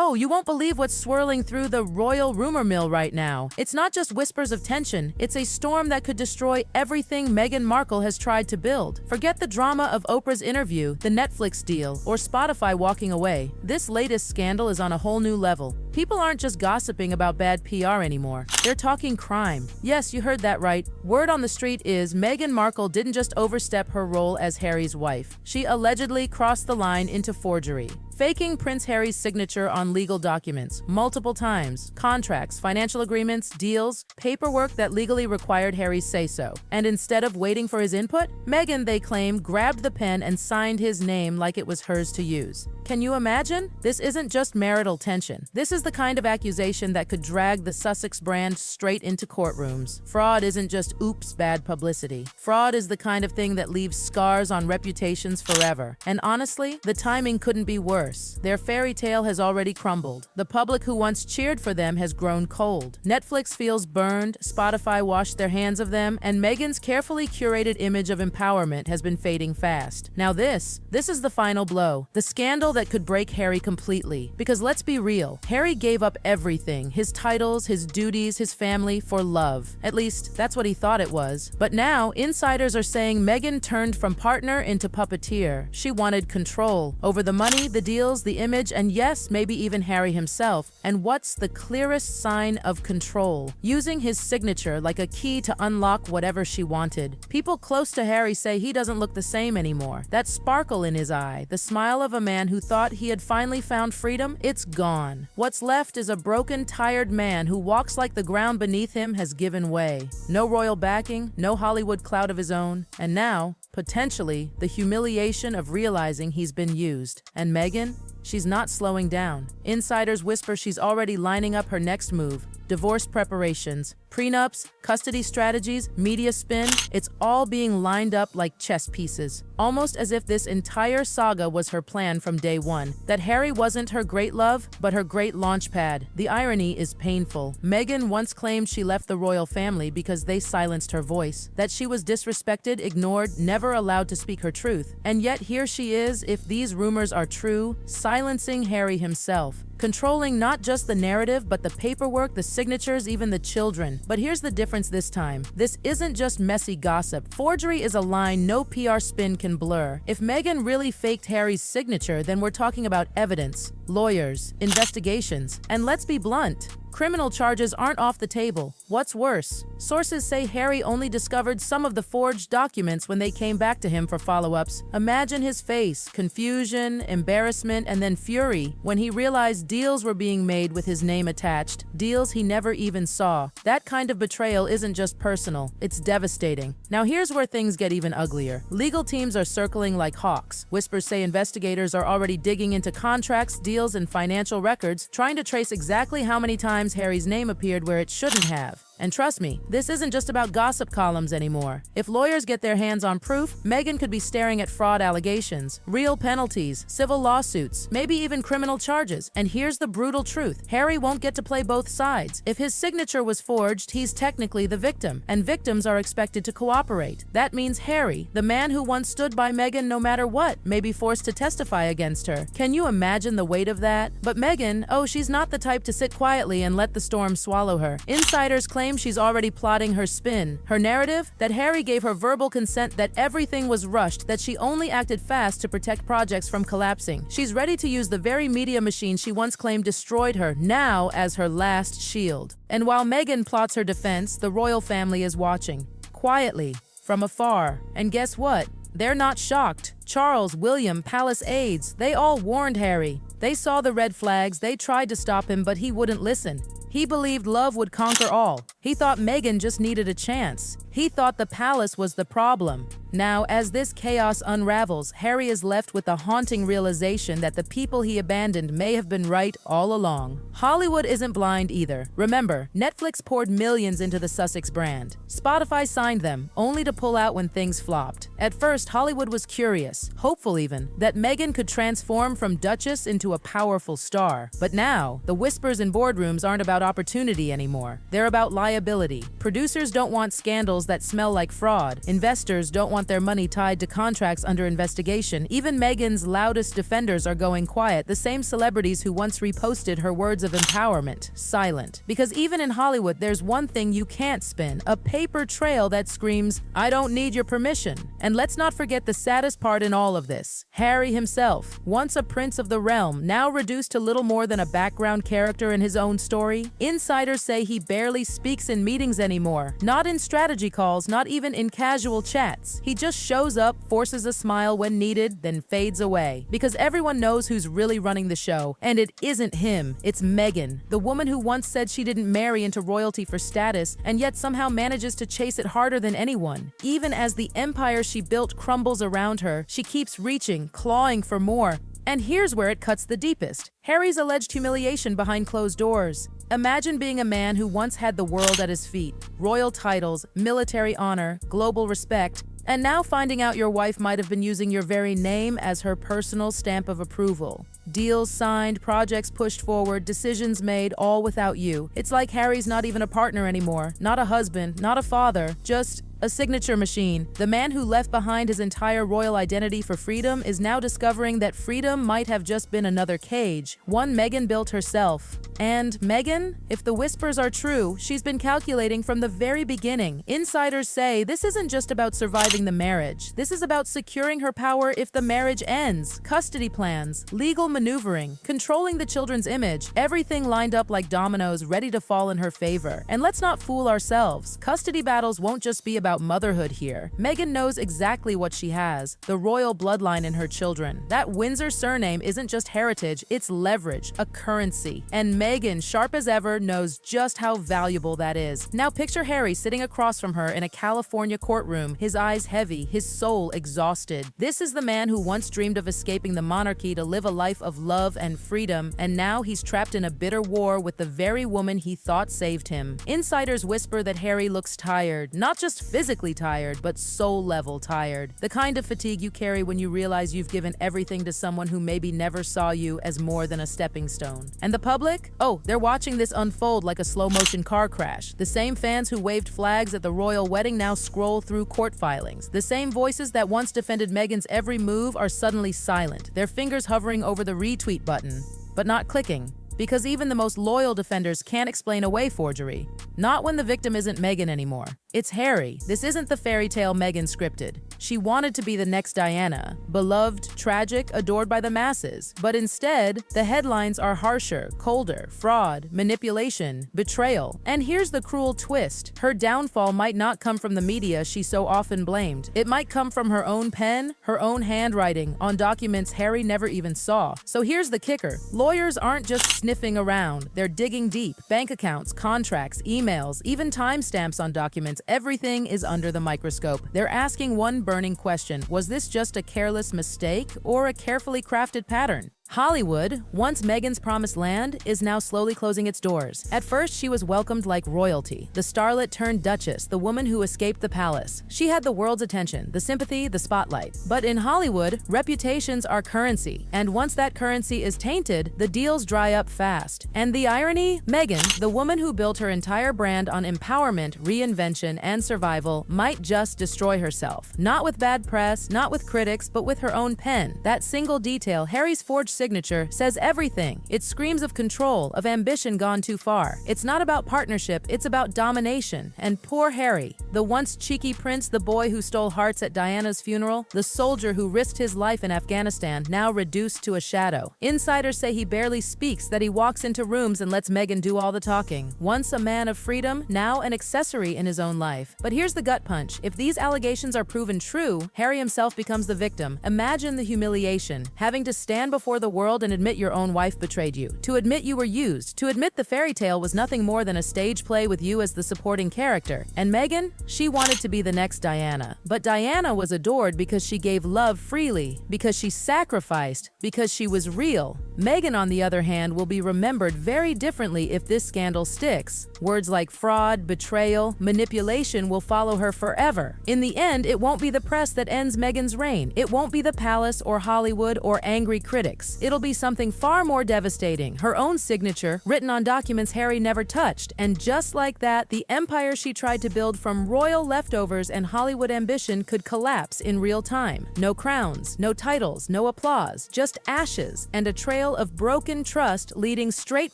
Oh, you won't believe what's swirling through the royal rumor mill right now. It's not just whispers of tension, it's a storm that could destroy everything Meghan Markle has tried to build. Forget the drama of Oprah's interview, the Netflix deal, or Spotify walking away. This latest scandal is on a whole new level. People aren't just gossiping about bad PR anymore. They're talking crime. Yes, you heard that right. Word on the street is Meghan Markle didn't just overstep her role as Harry's wife. She allegedly crossed the line into forgery, faking Prince Harry's signature on legal documents multiple times, contracts, financial agreements, deals, paperwork that legally required Harry's say-so. And instead of waiting for his input, Meghan, they claim, grabbed the pen and signed his name like it was hers to use. Can you imagine? This isn't just marital tension. This is the kind of accusation that could drag the Sussex brand straight into courtrooms. Fraud isn't just oops, bad publicity. Fraud is the kind of thing that leaves scars on reputations forever. And honestly, the timing couldn't be worse. Their fairy tale has already crumbled. The public who once cheered for them has grown cold. Netflix feels burned, Spotify washed their hands of them, and Meghan's carefully curated image of empowerment has been fading fast. Now this is the final blow. The scandal that could break Harry completely. Because let's be real, Harry gave up everything, his titles, his duties, his family, for love. At least, that's what he thought it was. But now, insiders are saying Meghan turned from partner into puppeteer. She wanted control over the money, the deals, the image, and yes, maybe even Harry himself. And what's the clearest sign of control? Using his signature like a key to unlock whatever she wanted. People close to Harry say he doesn't look the same anymore. That sparkle in his eye, the smile of a man who thought he had finally found freedom, it's gone. What's left is a broken, tired man who walks like the ground beneath him has given way. No royal backing, no Hollywood clout of his own, and now, potentially, the humiliation of realizing he's been used. And Meghan? She's not slowing down. Insiders whisper she's already lining up her next move. Divorce preparations, prenups, custody strategies, media spin, it's all being lined up like chess pieces. Almost as if this entire saga was her plan from day one. That Harry wasn't her great love, but her great launchpad. The irony is painful. Meghan once claimed she left the royal family because they silenced her voice. That she was disrespected, ignored, never allowed to speak her truth. And yet here she is, if these rumors are true, silencing Harry himself. Controlling not just the narrative, but the paperwork, the signatures, even the children. But here's the difference this time. This isn't just messy gossip. Forgery is a line no PR spin can blur. If Meghan really faked Harry's signature, then we're talking about evidence, lawyers, investigations, and let's be blunt. Criminal charges aren't off the table. What's worse? Sources say Harry only discovered some of the forged documents when they came back to him for follow-ups. Imagine his face, confusion, embarrassment, and then fury when he realized deals were being made with his name attached, deals he never even saw. That kind of betrayal isn't just personal, it's devastating. Now here's where things get even uglier. Legal teams are circling like hawks. Whispers say investigators are already digging into contracts, deals, and financial records, trying to trace exactly how many times Harry's name appeared where it shouldn't have. And trust me, this isn't just about gossip columns anymore. If lawyers get their hands on proof, Meghan could be staring at fraud allegations, real penalties, civil lawsuits, maybe even criminal charges. And here's the brutal truth. Harry won't get to play both sides. If his signature was forged, he's technically the victim, and victims are expected to cooperate. That means Harry, the man who once stood by Meghan no matter what, may be forced to testify against her. Can you imagine the weight of that? But Meghan, oh, she's not the type to sit quietly and let the storm swallow her. Insiders claim she's already plotting her spin. Her narrative? That Harry gave her verbal consent, that everything was rushed, that she only acted fast to protect projects from collapsing. She's ready to use the very media machine she once claimed destroyed her, now as her last shield. And while Meghan plots her defense, the royal family is watching. Quietly. From afar. And guess what? They're not shocked. Charles, William, palace aides, they all warned Harry. They saw the red flags, they tried to stop him, but he wouldn't listen. He believed love would conquer all. He thought Meghan just needed a chance. He thought the palace was the problem. Now, as this chaos unravels, Harry is left with the haunting realization that the people he abandoned may have been right all along. Hollywood isn't blind either. Remember, Netflix poured millions into the Sussex brand. Spotify signed them, only to pull out when things flopped. At first, Hollywood was curious, hopeful even, that Meghan could transform from Duchess into a powerful star. But now, the whispers in boardrooms aren't about opportunity anymore. They're about liability. Producers don't want scandals that smell like fraud. Investors don't want want their money tied to contracts under investigation. Even Meghan's loudest defenders are going quiet, the same celebrities who once reposted her words of empowerment, silent. Because even in Hollywood, there's one thing you can't spin, a paper trail that screams, "I don't need your permission." And let's not forget the saddest part in all of this. Harry himself, once a prince of the realm, now reduced to little more than a background character in his own story. Insiders say he barely speaks in meetings anymore, not in strategy calls, not even in casual chats. He just shows up, forces a smile when needed, then fades away. Because everyone knows who's really running the show, and it isn't him, it's Meghan, the woman who once said she didn't marry into royalty for status, and yet somehow manages to chase it harder than anyone. Even as the empire she built crumbles around her, she keeps reaching, clawing for more. And here's where it cuts the deepest. Harry's alleged humiliation behind closed doors. Imagine being a man who once had the world at his feet, royal titles, military honor, global respect, and now finding out your wife might have been using your very name as her personal stamp of approval. Deals signed, projects pushed forward, decisions made, all without you. It's like Harry's not even a partner anymore, not a husband, not a father, just a signature machine. The man who left behind his entire royal identity for freedom is now discovering that freedom might have just been another cage, one Meghan built herself. And Meghan, if the whispers are true, she's been calculating from the very beginning. Insiders say this isn't just about surviving the marriage. This is about securing her power if the marriage ends. Custody plans, legal maneuvering, controlling the children's image, everything lined up like dominoes ready to fall in her favor. And let's not fool ourselves. Custody battles won't just be about motherhood here. Meghan knows exactly what she has, the royal bloodline in her children. That Windsor surname isn't just heritage, it's leverage, a currency. And Meghan, sharp as ever, knows just how valuable that is. Now picture Harry sitting across from her in a California courtroom, his eyes heavy, his soul exhausted. This is the man who once dreamed of escaping the monarchy to live a life of love and freedom, and now he's trapped in a bitter war with the very woman he thought saved him. Insiders whisper that Harry looks tired, not just physically tired, but soul-level tired. The kind of fatigue you carry when you realize you've given everything to someone who maybe never saw you as more than a stepping stone. And the public? Oh, they're watching this unfold like a slow-motion car crash. The same fans who waved flags at the royal wedding now scroll through court filings. The same voices that once defended Meghan's every move are suddenly silent, their fingers hovering over the retweet button, but not clicking. Because even the most loyal defenders can't explain away forgery. Not when the victim isn't Meghan anymore. It's Harry. This isn't the fairy tale Meghan scripted. She wanted to be the next Diana, beloved, tragic, adored by the masses. But instead, the headlines are harsher, colder, fraud, manipulation, betrayal. And here's the cruel twist. Her downfall might not come from the media she so often blamed. It might come from her own pen, her own handwriting, on documents Harry never even saw. So here's the kicker. Lawyers aren't just sniffing around. They're digging deep. Bank accounts, contracts, emails, even timestamps on documents. Everything is under the microscope. They're asking one burning question. Was this just a careless mistake or a carefully crafted pattern? Hollywood, once Meghan's promised land, is now slowly closing its doors. At first, she was welcomed like royalty, the starlet turned duchess, the woman who escaped the palace. She had the world's attention, the sympathy, the spotlight. But in Hollywood, reputations are currency, and once that currency is tainted, the deals dry up fast. And the irony? Meghan, the woman who built her entire brand on empowerment, reinvention, and survival, might just destroy herself. Not with bad press, not with critics, but with her own pen. That single detail, Harry's forged signature, says everything. It screams of control, of ambition gone too far. It's not about partnership, it's about domination. And poor Harry, the once cheeky prince, the boy who stole hearts at Diana's funeral, the soldier who risked his life in Afghanistan, now reduced to a shadow. Insiders say he barely speaks, that he walks into rooms and lets Meghan do all the talking. Once a man of freedom, now an accessory in his own life. But here's the gut punch. If these allegations are proven true, Harry himself becomes the victim. Imagine the humiliation, having to stand before the world and admit your own wife betrayed you, to admit you were used, to admit the fairy tale was nothing more than a stage play with you as the supporting character. And Meghan? She wanted to be the next Diana. But Diana was adored because she gave love freely, because she sacrificed, because she was real. Meghan, on the other hand, will be remembered very differently if this scandal sticks. Words like fraud, betrayal, manipulation will follow her forever. In the end, it won't be the press that ends Meghan's reign. It won't be the palace or Hollywood or angry critics. happens, it'll be something far more devastating, her own signature, written on documents Harry never touched. And just like that, the empire she tried to build from royal leftovers and Hollywood ambition could collapse in real time. No crowns, no titles, no applause, just ashes and a trail of broken trust leading straight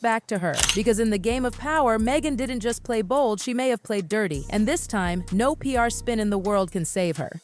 back to her. Because in the game of power, Meghan didn't just play bold, she may have played dirty. And this time, no PR spin in the world can save her.